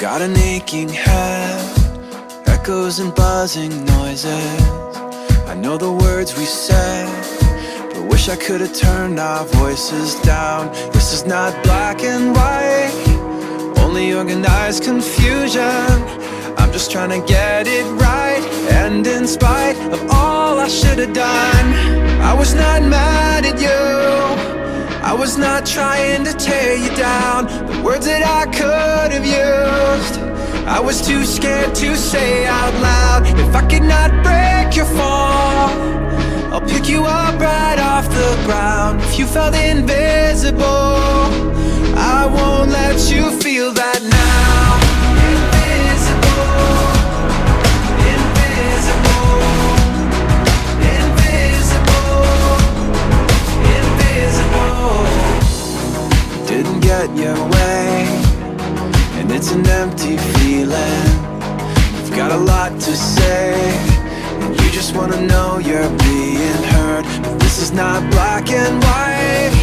got an aching head, echoes and buzzing noises. I know the words we said, but wish I could have turned our voices down. This is not black and white, only organized confusion. I'm just trying to get it right, and in spite of all I should have done, I was not mad at you, I was not trying to tear you down. The words that I could have used, I was too scared to say out loud. If I could not break your fall, I'll pick you up right off the ground. If you felt invisible, I won't let you feel that now. Invisible, invisible, invisible, invisible. Didn't get your way, and it's an empty feeling. You've got a lot to say, and you just wanna know you're being heard. But this is not black and white,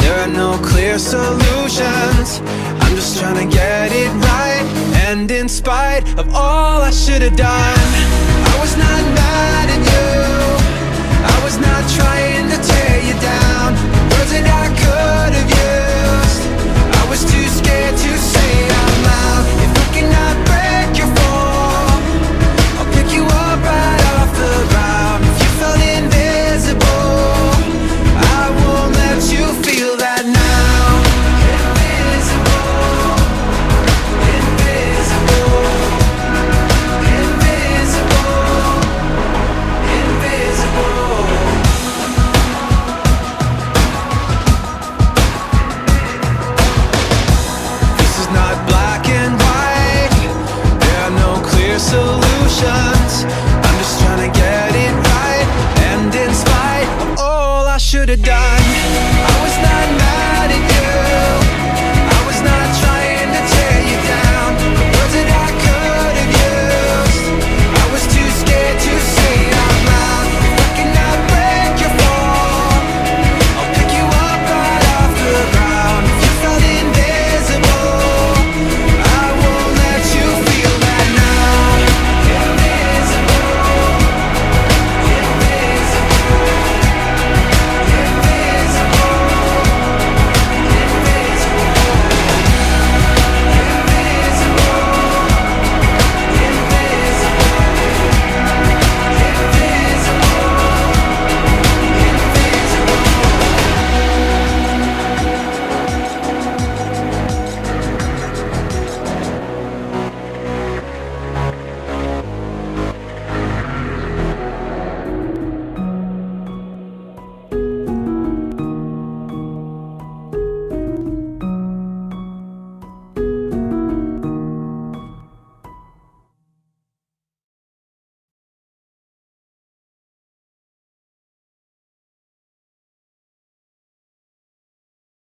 there are no clear solutions. I'm just trying to get it right, and in spite of all I should have done, I was not mad at you, I was not trying to tear you down. The words that I could